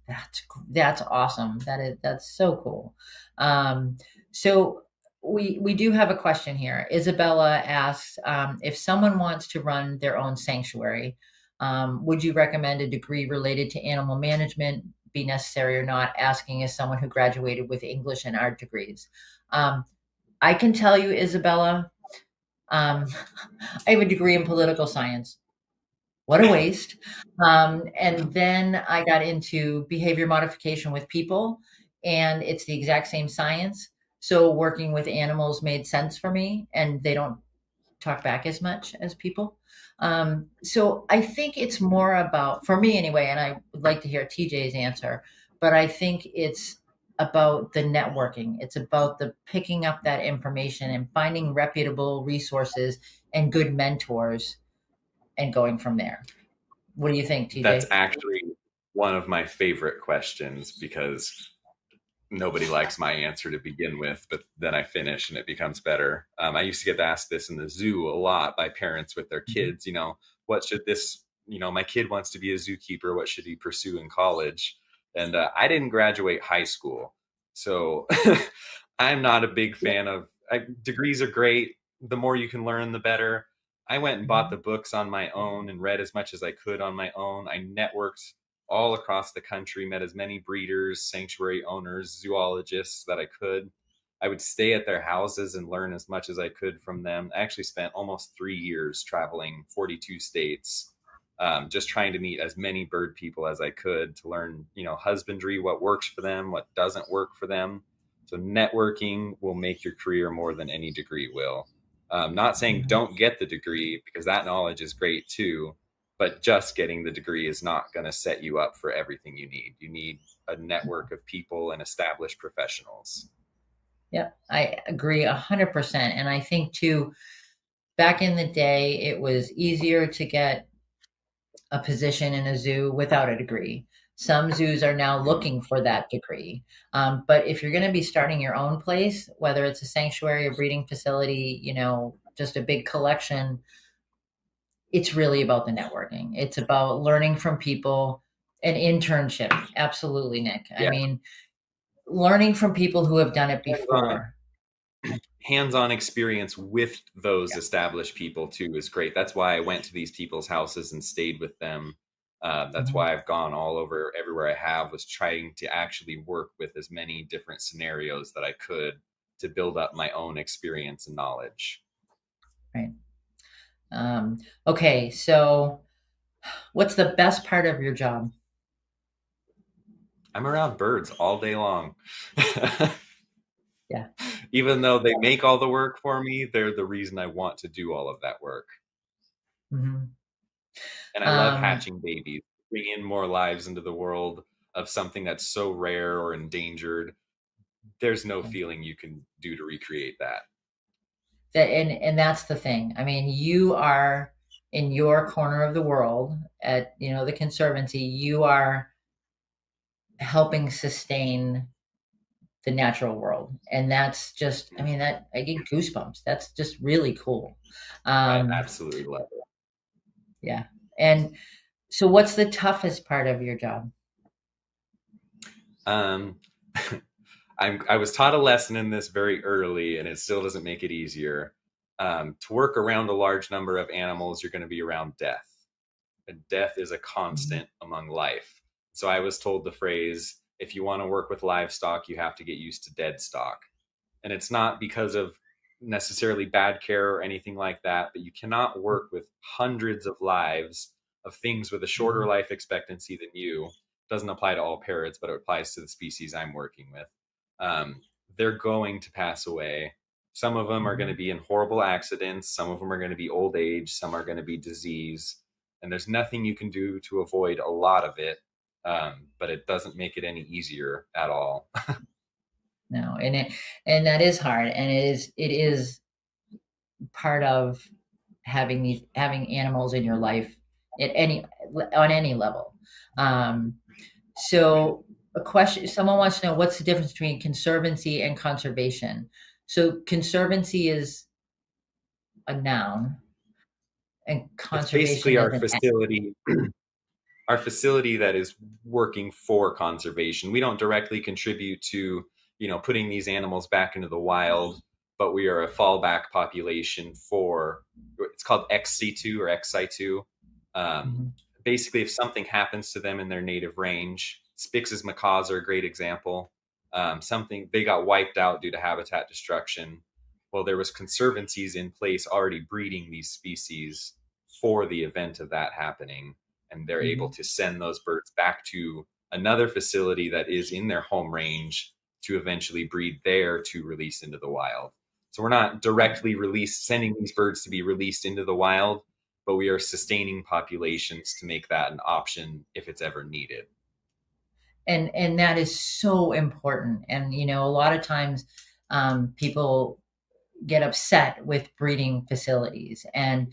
That's awesome. That's so cool. So we do have a question here. Isabella asks, if someone wants to run their own sanctuary, would you recommend a degree related to animal management be necessary or not? Asking as someone who graduated with English and art degrees. Um, I can tell you, Isabella, um, I have a degree in political science. What a waste. And then I got into behavior modification with people, and it's the exact same science. So working with animals made sense for me, and they don't talk back as much as people. So I think it's more about, for me anyway, and I would like to hear TJ's answer, but I think it's about the networking. It's about the picking up that information and finding reputable resources and good mentors and going from there. What do you think, That's TJ? actually one of my favorite questions because nobody likes my answer to begin with, but then I finish and it becomes better. I used to get asked this in the zoo a lot by parents with their Mhm. kids, what should this, my kid wants to be a zookeeper. What should he pursue in college? And I didn't graduate high school. So I'm not a big fan of degrees are great. The more you can learn, the better. I went and bought the Mhm. books on my own and read as much as I could on my own. I networked all across the country, met as many breeders, sanctuary owners, zoologists that I could. I would stay at their houses and learn as much as I could from them. I actually spent almost 3 years traveling 42 states, just trying to meet as many bird people as I could to learn, husbandry, what works for them, what doesn't work for them. So networking will make your career more than any degree will. Not saying Mhm. don't get the degree because that knowledge is great too, but just getting the degree is not going to set you up for everything you need. You need a network of people and established professionals. Yep, I agree 100%. And I think too, back in the day, it was easier to get a position in a zoo without a degree. Some zoos are now Mm, looking for that degree. But if you're going to be starting your own place, whether it's a sanctuary, a breeding facility, just a big collection, it's really about the networking. It's about learning from people, an internship. Absolutely, Nick. I yeah, mean, learning from people who have done it hands-on, before. hands-on experience with those Yeah. established people too is great. That's why I went to these people's houses and stayed with them. That's Mhm. why I've gone all over everywhere I have, was trying to actually work with as many different scenarios that I could to build up my own experience and knowledge. Right. Um, okay, so what's the best part of your job? I'm around birds all day long. Yeah. Even though they make all the work for me, they're the reason I want to do all of that work. Mhm. And I love Um, hatching babies, bring in more lives into the world of something that's so rare or endangered. There's no feeling you can do to recreate that. and that's the thing. I mean, you are in your corner of the world at, the conservancy, you are helping sustain the natural world. And that's just, I mean, that I get goosebumps. That's just really cool. I Um, absolutely love yeah. And so what's the toughest part of your job? it. I was taught a lesson in this very early, and it still doesn't make it easier. To work around a large number of animals, you're going to be around death. And death is a Mhm. constant among life. So I was told the phrase, if you want to work with livestock, you have to get used to dead stock. And it's not because of necessarily bad care or anything like that, but you cannot work with hundreds of lives of things with a shorter Mhm. life expectancy than you. It doesn't apply to all parrots, but it applies to the species I'm working with. um, they're going to pass away. Some of them are going to Mhm. be in horrible accidents. Some of them are going to be old age. Some are going to be disease. And there's nothing you can do to avoid a lot of it. But it doesn't make it any easier at all. No, and that is hard, and it is part of having animals in your life at any on any level. Um, so a question someone wants to know what's the difference between conservancy and conservation. So conservancy is a noun and It's conservation basically is an our facility that is working for conservation. We don't directly contribute to, putting these animals back into the wild, but we are a fallback population for, it's called XC2 or XI2. Um, Mhm. Basically, if something happens to them in their native range, Spix's macaws are a great example. Something they got wiped out due to habitat destruction. Well, there was conservancies in place already breeding these species for the event of that happening, and they're able Mhm. to send those birds back to another facility that is in their home range to eventually breed there to release into the wild. So we're not directly sending these birds to be released into the wild, but we are sustaining populations to make that an option if it's ever needed. And that is so important. And a lot of times people get upset with breeding facilities, and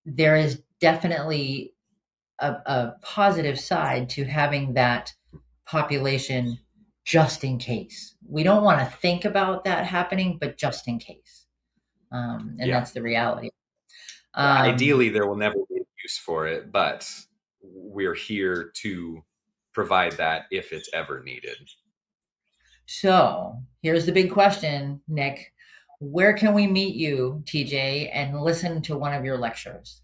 there is definitely a positive side to having that population just in case. We don't want to think about that happening, but just in case. And Yeah. that's the reality. Ideally, there will never be a use for it, but we're here to provide that if it's ever needed. So here's the big question, Nick. Where can we meet you, TJ, and listen to one of your lectures?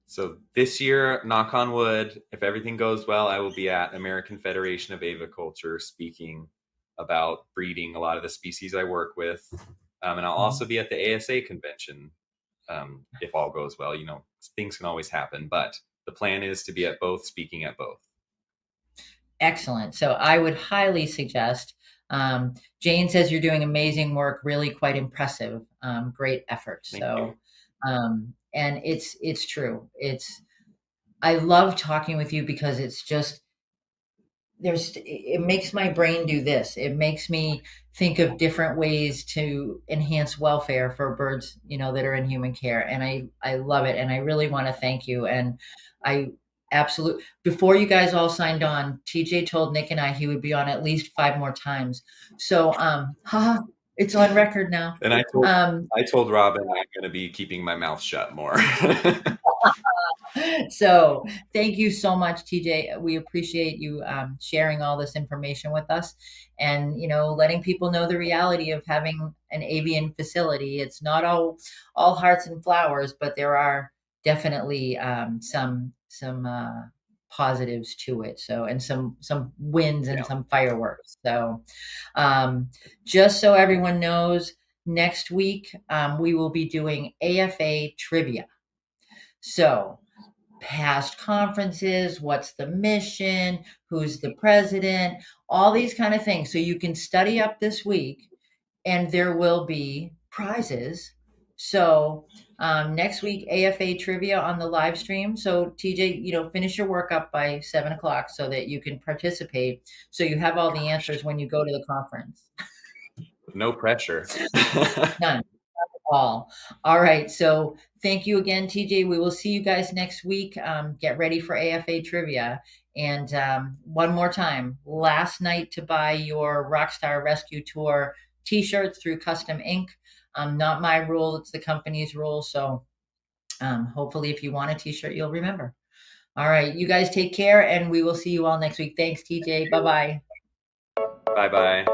So this year, knock on wood, if everything goes well, I will be at American Federation of Aviculture speaking about breeding a lot of the species I work with. And I'll also be at the ASA convention if all goes well. Things can always happen, but the plan is to be at both, speaking at both. Excellent. So I would highly suggest. Jane says you're doing amazing work, really quite impressive. Great effort. Thank you. And it's true. I love talking with you because it's just it makes my brain do this. It makes me think of different ways to enhance welfare for birds, that are in human care. And I love it. And I really want to thank you. And I absolutely, before you guys all signed on, TJ told Nick and I he would be on at least 5 more times. So, it's on record now. And I told Robin I'm going to be keeping my mouth shut more. So thank you so much, TJ. We appreciate you sharing all this information with us, and letting people know the reality of having an avian facility. It's not all hearts and flowers, but there are definitely some positives to it. So, and some wins and some fireworks. So just so everyone knows, next week we will be doing AFA trivia. So past conferences, what's the mission, who's the president, all these kind of things. So you can study up this week, and there will be prizes. So next week, AFA trivia on the live stream. So TJ, finish your work up by 7 o'clock so that you can participate. So you have all the answers when you go to the conference. No pressure. None. All right. So thank you again, TJ. We will see you guys next week. Get ready for AFA trivia. And one more time, last night to buy your Rockstar Rescue Tour t-shirts through Custom Ink. Not my rule, it's the company's rule. So hopefully if you want a t-shirt, you'll remember. All right. You guys take care, and we will see you all next week. Thanks, TJ. Bye-bye. Bye-bye.